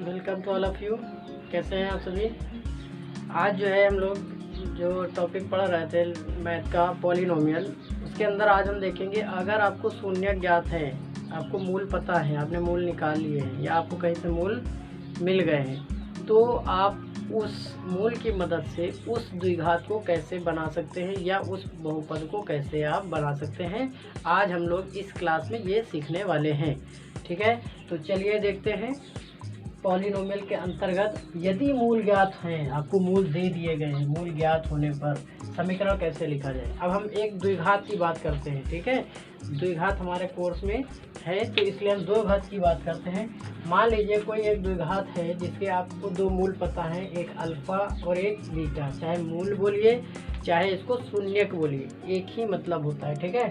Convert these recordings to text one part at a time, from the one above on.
Welcome to all of you. कैसे हैं आप सभी। आज जो है हम लोग जो टॉपिक पढ़ रहे थे मैथ का पॉलिनोमियल, उसके अंदर आज हम देखेंगे अगर आपको शून्य ज्ञात है, आपको मूल पता है, आपने मूल निकाल लिए हैं या आपको कहीं से मूल मिल गए हैं, तो आप उस मूल की मदद से उस द्विघात को कैसे बना सकते हैं या उस बहुपद को कैसे आप बना सकते हैं। आज हम लोग इस क्लास में ये सीखने वाले हैं। ठीक है, तो चलिए देखते हैं। पॉलिनोमियल के अंतर्गत यदि मूल ज्ञात हैं, आपको मूल दे दिए गए हैं, मूल ज्ञात होने पर समीकरण कैसे लिखा जाए। अब हम एक द्विघात की बात करते हैं। ठीक है, द्विघात हमारे कोर्स में है तो इसलिए हम दो घात की बात करते हैं। मान लीजिए कोई एक द्विघात है जिसके आपको दो मूल पता है, एक अल्फा और एक बीटा। चाहे मूल बोलिए चाहे इसको शून्यक बोलिए, एक ही मतलब होता है। ठीक है,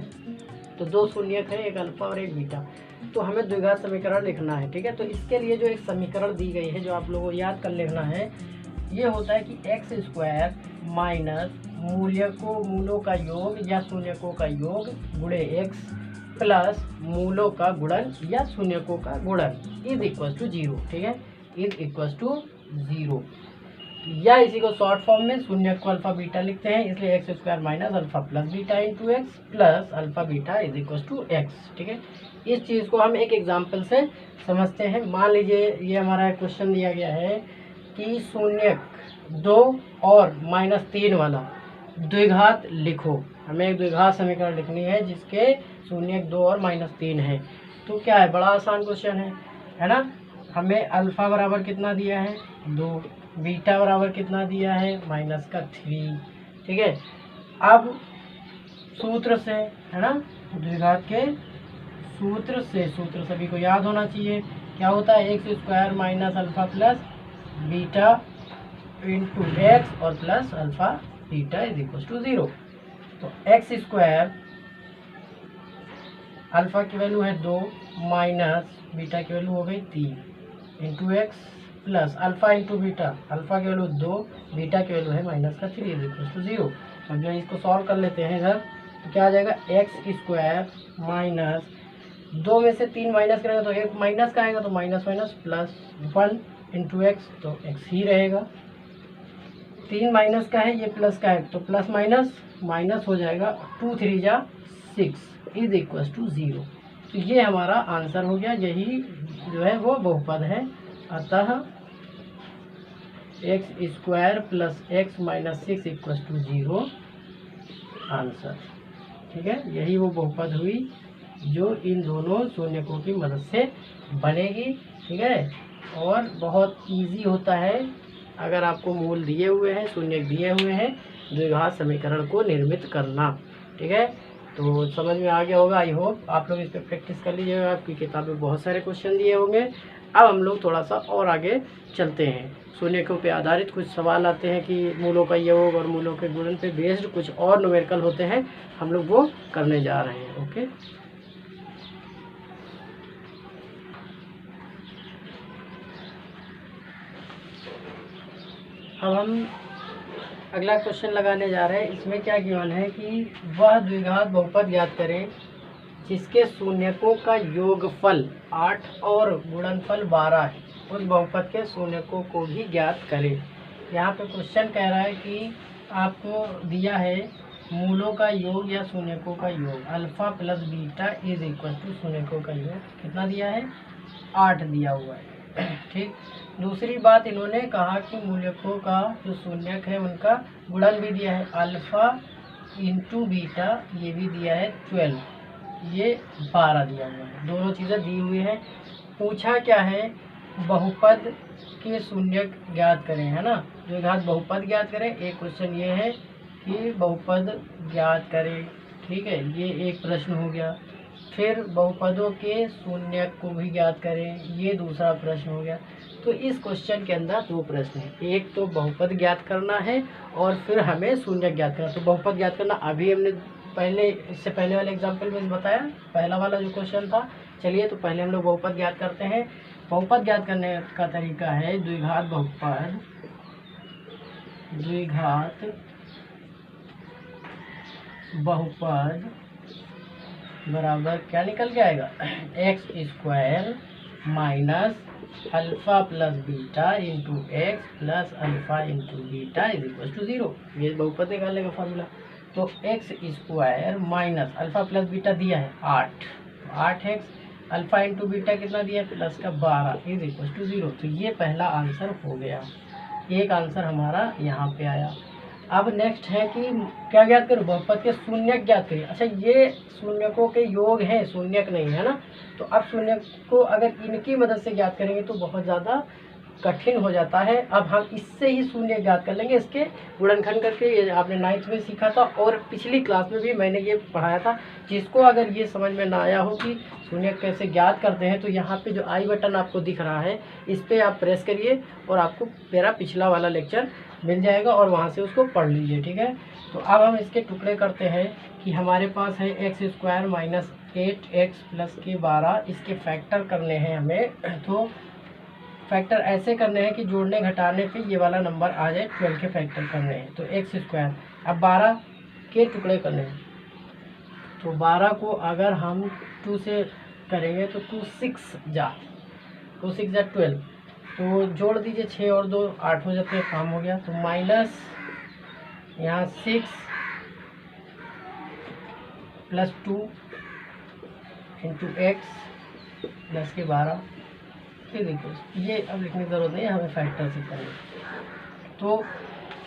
तो दो शून्यक है, एक अल्फा और एक बीटा। तो हमें द्विघात समीकरण लिखना है। ठीक है, तो इसके लिए जो एक समीकरण दी गई है, जो आप लोगों को याद कर लेना है, ये होता है कि एक्स स्क्वायर माइनस मूलों का योग या शून्यकों का योग गुणे एक्स प्लस मूलों का गुणन या शून्यकों का गुणन इज इक्वल टू 0। ठीक है, इज इक्वल टू 0, या इसी को शॉर्ट फॉर्म में शून्य को अल्फा बीटा लिखते हैं, इसलिए X square minus alpha plus beta into x plus alpha beta is equal to X. ठीक है, इस चीज़ को हम एक एग्जांपल से समझते हैं। मान लीजिए ये हमारा क्वेश्चन दिया गया है कि शून्य 2 और -3 वाला द्विघात लिखो। हमें एक द्विघात समीकरण लिखनी है जिसके शून्य 2 और -3 है। तो क्या है, बड़ा आसान क्वेश्चन है ना। हमें अल्फा बराबर कितना दिया है 2, बीटा बराबर कितना दिया है -3। ठीक है, अब सूत्र से है ना, द्विघात के सूत्र सभी को याद होना चाहिए। क्या होता है, x square minus alpha plus beta into x और plus alpha beta is equal to 0। तो एक्स स्क्वायर अल्फा की वैल्यू है 2 माइनस बीटा की वैल्यू हो गई 3 into x plus alpha into beta, alpha की वैल्यू 2 बीटा की वैल्यू है -3 इज इक्वल टू 0। अब जो इसको सॉल्व कर लेते हैं इधर, तो क्या आ जाएगा, एक्स स्क्वायर माइनस 2 में से 3 माइनस करेंगे तो एक माइनस का आएगा, तो minus minus plus 1 into x, तो एक्स ही रहेगा। 3 माइनस का है, ये प्लस का है, तो प्लस माइनस माइनस हो जाएगा, 2 3 जा 6 इज इक्वल टू 0। तो ये हमारा आंसर हो गया, यही जो है वो बहुपद है। अतः X square plus X minus 6 equal to 0 answer. ठीक है, यही वो बहुपद हुई जो इन दोनों शून्यकों की मदद से बनेगी। ठीक है, और बहुत इजी होता है अगर आपको मूल दिए हुए हैं, शून्य दिए हुए हैं, द्विघात समीकरण को निर्मित करना। ठीक है, तो समझ में आ गया होगा। आई होप आप लोग इस पर प्रैक्टिस कर लीजिएगा, आपकी किताब में बहुत सारे क्वेश्चन दिए होंगे। अब हम लोग थोड़ा सा और आगे चलते हैं। शून्यकों पे आधारित कुछ सवाल आते हैं कि मूलों का योग और मूलों के गुणन पे बेस्ड कुछ और न्यूमेरिकल होते हैं, हम लोग वो करने जा रहे हैं। ओके, अब हम अगला क्वेश्चन लगाने जा रहे हैं। इसमें क्या गिवन है कि वह द्विघात बहुपद ज्ञात करें जिसके शून्यकों का योगफल 8 और गुणनफल 12 है, उस बहुपद के शून्यकों को भी ज्ञात करें। यहाँ पे क्वेश्चन कह रहा है कि आपको दिया है मूलों का योग या शून्यकों का योग, alpha plus beta is equal to शून्यकों का योग कितना दिया है, 8 दिया हुआ है। ठीक, दूसरी बात इन्होंने कहा कि मूलकों का जो शून्यक है उनका गुणन भी दिया है, अल्फा इंटू बीटा ये भी दिया है 12, ये 12 दिया हुआ है। दोनों चीज़ें दी हुई हैं। पूछा क्या है, बहुपद के शून्यक ज्ञात करें, है ना, द्विघात बहुपद ज्ञात करें। एक क्वेश्चन ये है कि बहुपद ज्ञात करें। ठीक है, ये एक प्रश्न हो गया। फिर बहुपदों के शून्यक को भी ज्ञात करें, ये दूसरा प्रश्न हो गया। तो इस क्वेश्चन के अंदर दो प्रश्न हैं, एक तो बहुपद ज्ञात करना है और फिर हमें शून्यक ज्ञात करना। तो बहुपद ज्ञात करना अभी हमने इससे पहले वाले एग्जाम्पल में बताया, पहला वाला जो क्वेश्चन था। चलिए, तो पहले हम लोग बहुपद ज्ञात करते हैं। बहुपद ज्ञात करने का तरीका है द्विघात बहुपद, द्विघात बहुपद बराबर क्या निकल के आएगा, X square minus alpha plus beta into x plus alpha into beta is equal to 0। ये बहुपद निकालने का फार्मूला। तो x square minus alpha plus beta दिया है 8 एक्स, अल्फ़ा इंटू बीटा कितना दिया है प्लस का 12 इज इक्वल टू 0। तो ये पहला आंसर हो गया, एक आंसर हमारा यहाँ पे आया। अब नेक्स्ट है कि क्या ज्ञात करूँ, बहुपद के शून्यक ज्ञात करिए। अच्छा, ये शून्यकों के योग हैं, शून्यक नहीं है ना। तो अब शून्यक को अगर इनकी मदद से ज्ञात करेंगे तो बहुत ज़्यादा कठिन हो जाता है। अब हम इससे ही शून्य ज्ञात कर लेंगे, इसके गुणनखंड करके। ये आपने 9th में सीखा था और पिछली क्लास में भी मैंने ये पढ़ाया था। जिसको अगर ये समझ में ना आया हो कि शून्य कैसे ज्ञात करते हैं, तो यहाँ पे जो आई बटन आपको दिख रहा है इस पर आप प्रेस करिए और आपको मेरा पिछला वाला लेक्चर मिल जाएगा और वहाँ से उसको पढ़ लीजिए, ठीक है। तो अब हम इसके टुकड़े करते हैं कि हमारे पास है x square minus 8x plus के 12, इसके फैक्टर करने हैं हमें। तो फैक्टर ऐसे करने हैं कि जोड़ने घटाने पे ये वाला नंबर आ जाए, 12 के फैक्टर करने हैं। तो एक्स स्क्वायर, अब 12 के टुकड़े करने हैं। तो 12 को अगर हम 2 से करेंगे तो 2 6 जा 12। तो जोड़ दीजिए, 6 और 2 8 हो जाते हैं, काम हो गया। तो माइनस यहाँ 6 प्लस 2 इंटू एक्स प्लस के 12 ये अब लिखने की जरूरत नहीं है, हमें फैक्टर से करेंगे। तो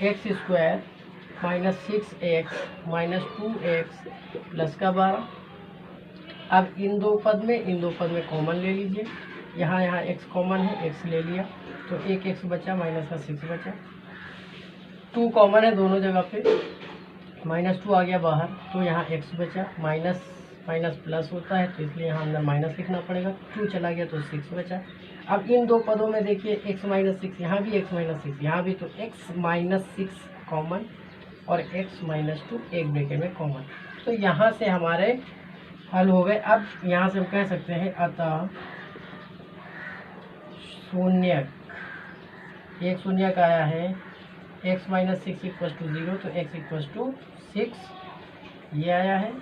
x square minus 6x minus 2x plus का 12। अब इन दो पद में कॉमन ले लीजिए। यहाँ x कॉमन है, x ले लिया तो एक x बचा, माइनस का 6 बचा। 2 कॉमन है दोनों जगह पे, माइनस 2 आ गया बाहर, तो यहाँ x बचा। माइनस माइनस प्लस होता है तो इसलिए यहाँ अंदर माइनस लिखना पड़ेगा। 2 चला गया तो 6 बचा। अब इन दो पदों में देखिए x माइनस 6, यहाँ भी x माइनस 6, यहाँ भी, तो x माइनस 6 कॉमन और x माइनस 2 एक ब्रैकेट में कॉमन। तो यहाँ से हमारे हल हो गए। अब यहाँ से हम कह सकते हैं अतः शून्यक, एक शून्यक आया है x माइनस 6 इक्वल टू 0, तो x इक्वल टू 6 ये आया है।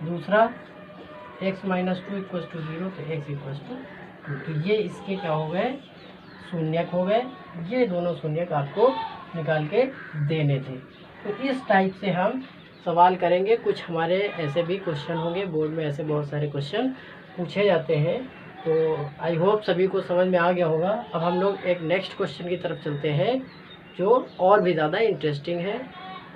दूसरा x माइनस 2 इक्वल टू 0, तो x इक्वल टू 2। तो ये इसके क्या हो गए, शून्यक हो गए। ये दोनों शून्यक आपको निकाल के देने थे। तो इस टाइप से हम सवाल करेंगे। कुछ हमारे ऐसे भी क्वेश्चन होंगे, बोर्ड में ऐसे बहुत सारे क्वेश्चन पूछे जाते हैं। तो आई होप सभी को समझ में आ गया होगा। अब हम लोग एक नेक्स्ट क्वेश्चन की तरफ चलते हैं जो और भी ज़्यादा इंटरेस्टिंग है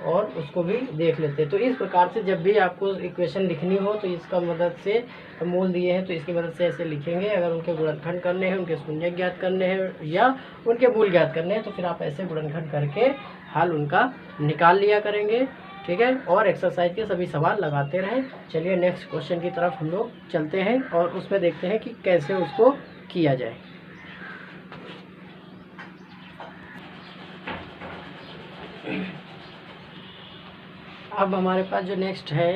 और उसको भी देख लेते हैं। तो इस प्रकार से जब भी आपको इक्वेशन लिखनी हो तो इसका मदद से, मूल दिए हैं तो इसकी मदद से ऐसे लिखेंगे। अगर उनके गुणनखंड करने हैं, उनके शून्य ज्ञात करने हैं या उनके मूल ज्ञात करने हैं तो फिर आप ऐसे गुणनखंड करके हल उनका निकाल लिया करेंगे, ठीक है। और एक्सरसाइज के सभी सवाल लगाते रहें। चलिए नेक्स्ट क्वेश्चन की तरफ हम लोग चलते हैं और उसमें देखते हैं कि कैसे उसको किया जाए। अब हमारे पास जो नेक्स्ट है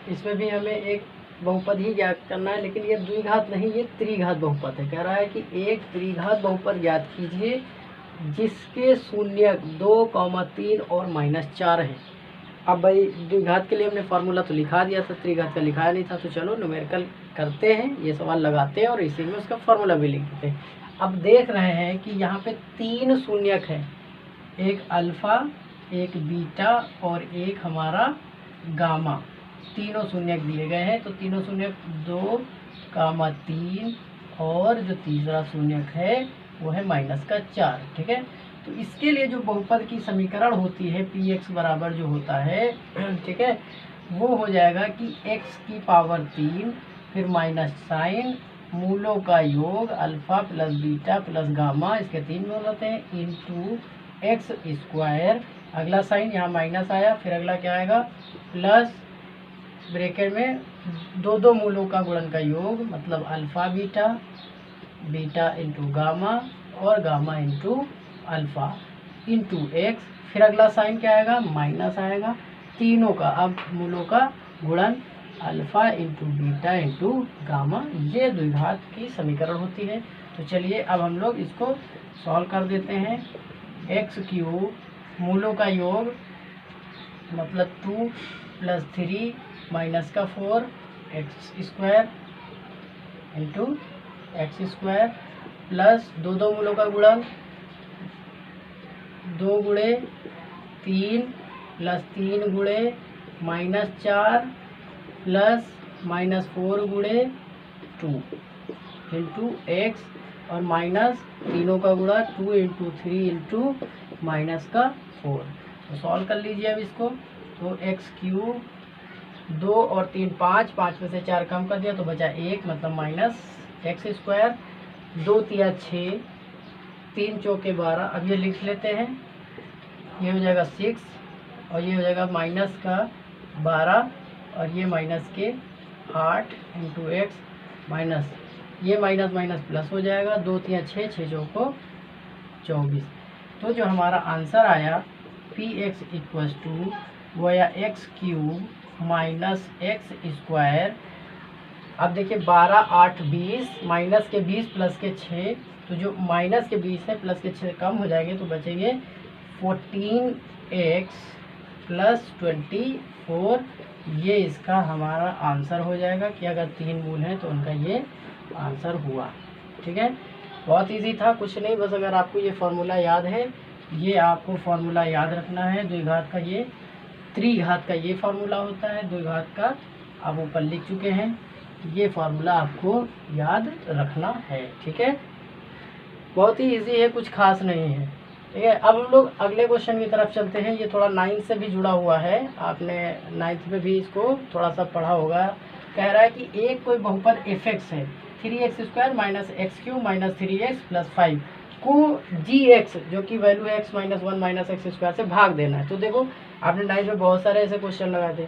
इसमें भी हमें एक बहुपद ही ज्ञात करना है, लेकिन ये द्विघात नहीं, ये त्रिघात बहुपद है। कह रहा है कि एक त्रिघात बहुपद ज्ञात कीजिए जिसके शून्यक 2, 3 और -4 है। अब भाई द्विघात के लिए हमने फार्मूला तो लिखा दिया था, त्रिघात का लिखाया नहीं था। तो चलो न्यूमेरिकल करते हैं, ये सवाल लगाते हैं और इसी में उसका फार्मूला भी लिख देते हैं। अब देख रहे हैं कि यहाँ पे 3 शून्यक है, एक अल्फ़ा, एक बीटा और एक हमारा गामा। तीनों शून्यक दिए गए हैं। तो तीनों शून्यक 2, 3 और जो तीसरा शून्यक है वो है -4, ठीक है। तो इसके लिए जो बहुपद की समीकरण होती है px बराबर जो होता है, ठीक है, वो हो जाएगा कि x की पावर 3 फिर माइनस साइन मूलों का योग alpha plus beta plus gamma, इसके 3 मूल होते हैं, इंटू एक्स स्क्वायर। अगला साइन यहाँ माइनस आया, फिर अगला क्या आएगा प्लस, ब्रैकेट में 2 मूलों का गुणन का योग, मतलब alpha beta, beta into gamma और gamma into alpha into x. फिर अगला साइन क्या आएगा, माइनस आएगा। तीनों का अब मूलों का गुणन alpha into beta into gamma, ये द्विघात की समीकरण होती है। तो चलिए अब हम लोग इसको सॉल्व कर देते हैं। x³ मूलों का योग मतलब 2 + 3 - 4 x² into x square plus दो मूलों का गुणन 2 गुणे 3 प्लस 3 गुणे -4 प्लस -4 गुणे 2 इंटू एक्स और माइनस तीनों का गुणा 2 इंटू 3 इंटू माइनस का 4। तो सॉल्व कर लीजिए अब इसको। तो एक्स क्यूब 2 और 3 5 में से 4 कम कर दिया तो बचा 1 मतलब माइनस एक्स स्क्वायर 2 तिया 6 3 चौके 12। अब ये लिख लेते हैं, ये हो जाएगा 6 और ये हो जाएगा माइनस का 12 और ये माइनस के 8 इंटू एक्स माइनस ये माइनस माइनस प्लस हो जाएगा 2 तिया 6 6 चौको 24। तो जो हमारा आंसर आया पी एक्स इक्वल्स टू वो आया x cube minus x square. अब देखिए 12 8 20 माइनस के 20 प्लस के 6, तो जो माइनस के 20 है प्लस के 6 कम हो जाएंगे तो बचेंगे 14x प्लस 24। ये इसका हमारा आंसर हो जाएगा कि अगर 3 मूल हैं तो उनका ये आंसर हुआ। ठीक है, बहुत इजी था, कुछ नहीं, बस अगर आपको ये फार्मूला याद है, ये आपको फार्मूला याद रखना है। द्विघात का ये त्रिघात का ये फार्मूला होता है, द्विघात का आप ऊपर लिख चुके हैं, ये फार्मूला आपको याद रखना है। ठीक है, बहुत ही इजी है, कुछ खास नहीं है। ठीक है, अब हम लोग अगले क्वेश्चन की तरफ चलते हैं। ये थोड़ा 9 से भी जुड़ा हुआ है, आपने 9th में भी इसको थोड़ा सा पढ़ा होगा। कह रहा है कि एक कोई बहुपद एफ एक्स है 3x square minus x Q minus 3x plus 5 को जी एक्स जो कि वैल्यू है x minus 1 minus x square से भाग देना है। तो देखो आपने 9th में बहुत सारे ऐसे क्वेश्चन लगाए थे,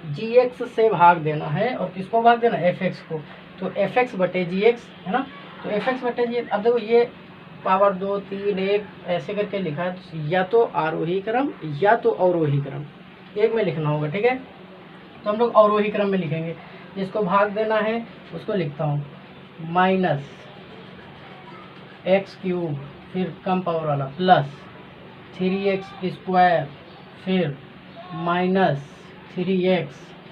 जी एक्स से भाग देना है और किसको भाग देना है, एफ एक्स को। तो एफ एक्स बटे जी एक्स है ना, तो एफ एक्स बटे जी। अब देखो ये पावर 2 3 1 ऐसे करके लिखा है, या तो आरोही क्रम या तो अवरोही क्रम, एक में लिखना होगा। ठीक है, तो हम लोग अवरोही क्रम में लिखेंगे। जिसको भाग देना है उसको लिखता हूँ माइनस एक्स क्यूब फिर कम पावर वाला प्लस 3x स्क्वायर फिर माइनस 3x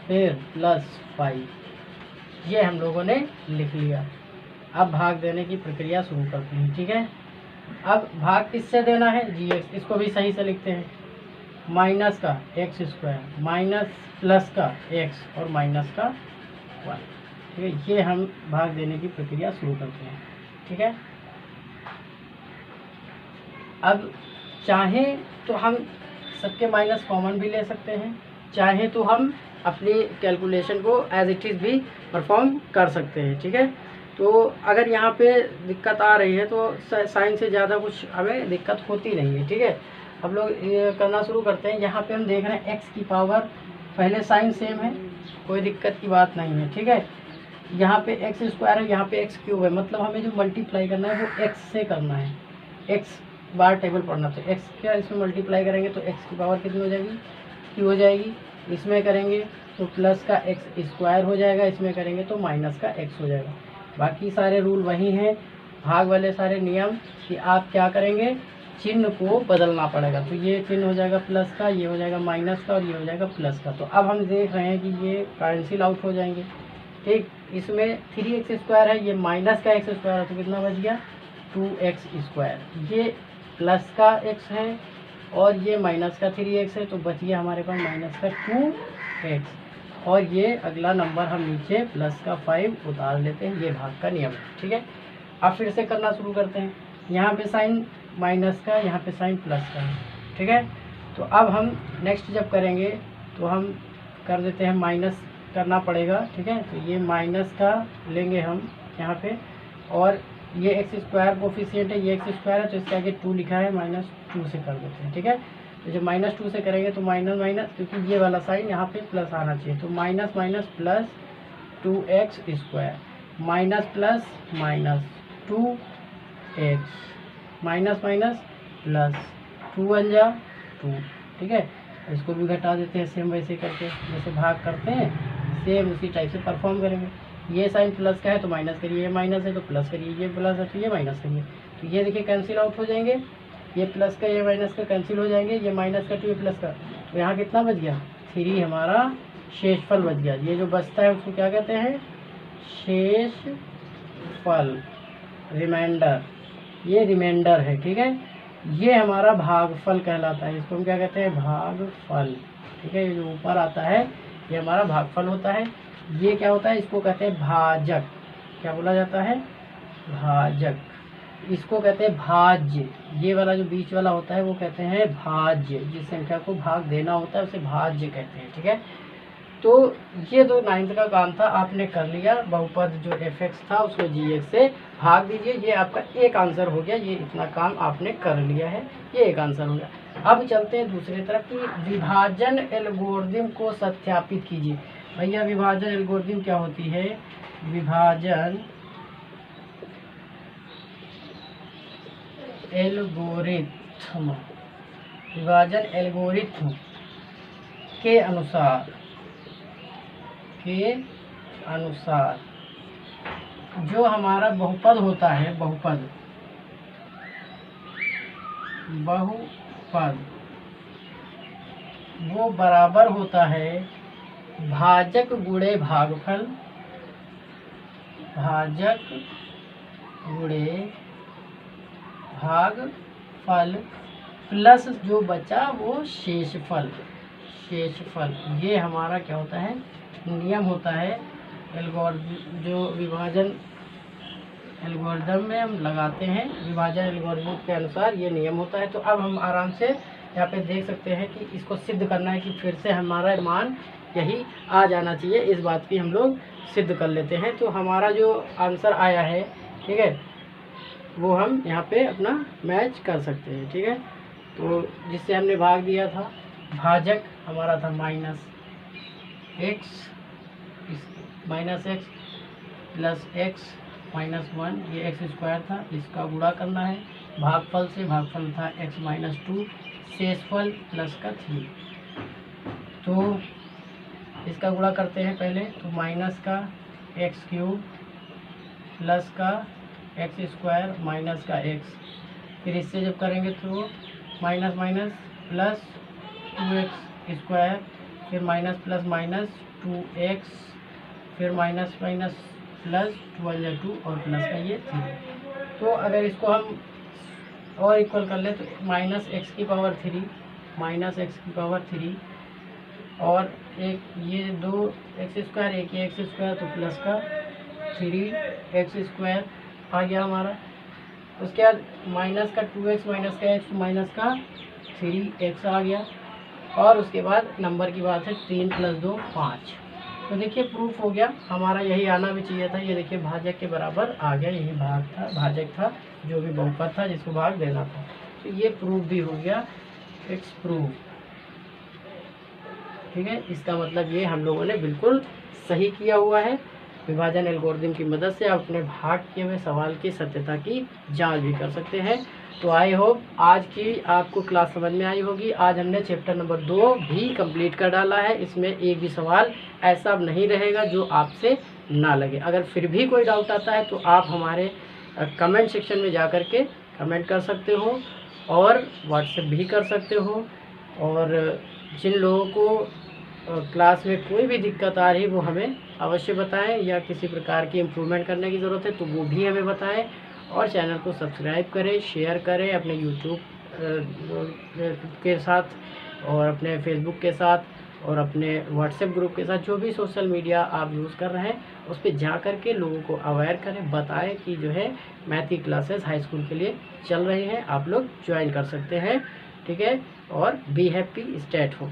फिर प्लस 5। ये हम लोगों ने लिख लिया। अब भाग देने की प्रक्रिया शुरू करते हैं। ठीक है, अब भाग किससे देना है, जी एक्स, इसको भी सही से लिखते हैं, माइनस का एक्स स्क्वायर माइनस प्लस का एक्स और माइनस का 1। ठीक है, ये हम भाग देने की प्रक्रिया शुरू करते हैं। ठीक है, अब चाहे तो हम सबके माइनस कॉमन भी ले सकते हैं, चाहे तो हम अपनी कैलकुलेशन को एज इट इज़ भी परफॉर्म कर सकते हैं। ठीक है, तो अगर यहाँ पे दिक्कत आ रही है तो साइन से ज़्यादा कुछ हमें दिक्कत होती नहीं है। ठीक है, हम लोग ये करना शुरू करते हैं। यहाँ पे हम देख रहे हैं एक्स की पावर, पहले साइन सेम है, कोई दिक्कत की बात नहीं है। ठीक है, यहाँ पे एक्स स्क्वायर है, यहाँ पे एक्स क्यूब है, मतलब हमें जो मल्टीप्लाई करना है वो एक्स से करना है, एक्स बार टेबल पढ़ना। तो एक्स क्या इसमें मल्टीप्लाई करेंगे तो एक्स की पावर कितनी हो जाएगी, क्यू हो जाएगी। इसमें करेंगे तो प्लस का एक्स स्क्वायर हो जाएगा, इसमें करेंगे तो माइनस का एक्स हो जाएगा। बाकी सारे रूल वही हैं, भाग वाले सारे नियम, कि आप क्या करेंगे, चिन्ह को बदलना पड़ेगा। तो ये चिन्ह हो जाएगा प्लस का, ये हो जाएगा माइनस का और ये हो जाएगा प्लस का। तो अब हम देख रहे हैं कि ये कैंसिल आउट हो जाएंगे। ठीक, इसमें 3x स्क्वायर है, ये माइनस का एक्स स्क्वायर है, तो कितना बच गया 2x स्क्वायर। ये प्लस का x है और ये माइनस का 3x है, तो बच गया हमारे पास माइनस का 2x। और ये अगला नंबर हम नीचे प्लस का 5 उतार लेते हैं, ये भाग का नियम है। ठीक है, अब फिर से करना शुरू करते हैं। यहाँ पे साइन माइनस का, यहाँ पे साइन प्लस का है। ठीक है, तो अब हम नेक्स्ट जब करेंगे तो हम कर देते हैं, माइनस करना पड़ेगा। ठीक है, तो ये माइनस का लेंगे हम यहाँ पे, और ये एक्स स्क्वायर कोफिशिएंट है, ये एक्स स्क्वायर है तो इसके आगे 2 लिखा है, -2 से कर देते हैं। ठीक है, तो जब -2 से करेंगे तो माइनस माइनस, क्योंकि ये वाला साइन यहाँ पे प्लस आना चाहिए, तो minus minus plus 2x square minus plus minus 2x minus minus plus 2 1 जा 2। ठीक है, इसको भी घटा देते हैं सेम वैसे करके, जैसे भाग करते हैं सेम उसी टाइप से परफॉर्म करेंगे। ये साइन प्लस का है तो माइनस करिए, ये माइनस है तो प्लस करिए, ये प्लस है तो ये माइनस करिए। तो ये देखिए कैंसिल आउट हो जाएंगे, ये प्लस का ये माइनस का कैंसिल हो जाएंगे, ये माइनस का 2 ये प्लस का। तो यहाँ कितना बच गया 3 हमारा शेषफल बच गया। ये जो बचता है उसको क्या कहते हैं, शेष भागफल, रिमाइंडर, ये रिमाइंडर है, ठीक है। ये हमारा भागफल कहलाता है, इसको हम क्या कहते हैं, भागफल, ठीक है। ये जो ऊपर आता है ये हमारा भागफल होता है। ये क्या होता है, इसको कहते हैं भाजक, क्या बोला जाता है, भाजक। इसको कहते हैं भाज्य, ये वाला जो बीच वाला होता है वो कहते हैं भाज्य, जिस संख्या को भाग देना होता है उसे भाज्य कहते हैं, ठीक है। तो ये तो 9th का काम था, आपने कर लिया। बहुपद जो fx था उसको gx से भाग दीजिए, ये आपका एक आंसर हो गया। ये इतना काम आपने कर लिया है, ये एक आंसर हो गया। अब चलते हैं दूसरी तरफ कि विभाजन एल्गोरिथम को सत्यापित कीजिए। भैया विभाजन एल्गोरिथम क्या होती है, विभाजन एल्गोरिथम, विभाजन एल्गोरिथम के अनुसार जो हमारा बहुपद होता है, बहुपद वो बराबर होता है भाजक गुणे भागफल, भाजक गुणे भागफल प्लस जो बचा वो शेषफल, शेषफल। ये हमारा क्या होता है, नियम होता है एल्गोरिथम, जो विभाजन एल्गोरिथम में हम लगाते हैं, विभाजन एल्गोरिथम के अनुसार ये नियम होता है। तो अब हम आराम से यहाँ पे देख सकते हैं कि इसको सिद्ध करना है कि फिर से हमारा मान यही आ जाना चाहिए, इस बात की हम लोग सिद्ध कर लेते हैं। तो हमारा जो आंसर आया है, ठीक है, वो हम यहाँ पे अपना मैच कर सकते हैं, ठीक है। तो जिससे हमने भाग दिया था, भाजक हमारा था -x प्लस x -1, ये x² था, इसका गुणा करना है भागफल से, भागफल था x -2, शेषफल प्लस का 3। तो इसका गुणा करते हैं पहले, तो माइनस का x³ प्लस का x² माइनस का x, फिर इससे जब करेंगे तो माइनस माइनस प्लस 2x², फिर माइनस प्लस माइनस 2x, फिर माइनस माइनस प्लस 2 और प्लस का ये 3। तो अगर इसको हम और इक्वल कर ले तो -x⁻³ माइनस x⁻³ और एक ये 2x², एक ये x², तो प्लस का 3x² आ गया हमारा। उसके बाद माइनस का 2x माइनस का x माइनस का 3x आ गया। और उसके बाद नंबर की बात है 3 + 2 5। तो देखिए प्रूफ हो गया, हमारा यही आना भी चाहिए था। ये देखिए भाजक के बराबर आ गया, यही भाग था, भाजक था जो भी बहुपद था जिसको भाग देना था। तो ये प्रूफ भी हो गया, इट्स प्रूफ, ठीक है। इसका मतलब ये हम लोगों ने बिल्कुल सही किया हुआ है। विभाजन एल्गोरिथम की मदद से आप अपने भाग किए हुए सवाल की सत्यता की जांच भी कर सकते हैं। तो आई होप आज की आपको क्लास समझ में आई होगी। आज हमने चैप्टर नंबर 2 भी कंप्लीट कर डाला है। इसमें एक भी सवाल ऐसा नहीं रहेगा जो आपसे ना लगे। अगर फिर भी कोई डाउट आता है तो आप हमारे कमेंट सेक्शन में जा कर के कमेंट कर सकते हो और व्हाट्सएप भी कर सकते हो। और जिन लोगों को क्लास में कोई भी दिक्कत आ रही वो हमें अवश्य बताएं, या किसी प्रकार की इम्प्रूवमेंट करने की ज़रूरत है तो वो भी हमें बताएं। और चैनल को सब्सक्राइब करें, शेयर करें अपने यूट्यूब के साथ और अपने फेसबुक के साथ और अपने व्हाट्सएप ग्रुप के साथ, जो भी सोशल मीडिया आप यूज़ कर रहे हैं उस पर जा कर के लोगों को अवेयर करें, बताएं कि जो है मैथ की क्लासेस हाई स्कूल के लिए चल रही हैं, आप लोग ज्वाइन कर सकते हैं, ठीक है। और be happy, stay at home.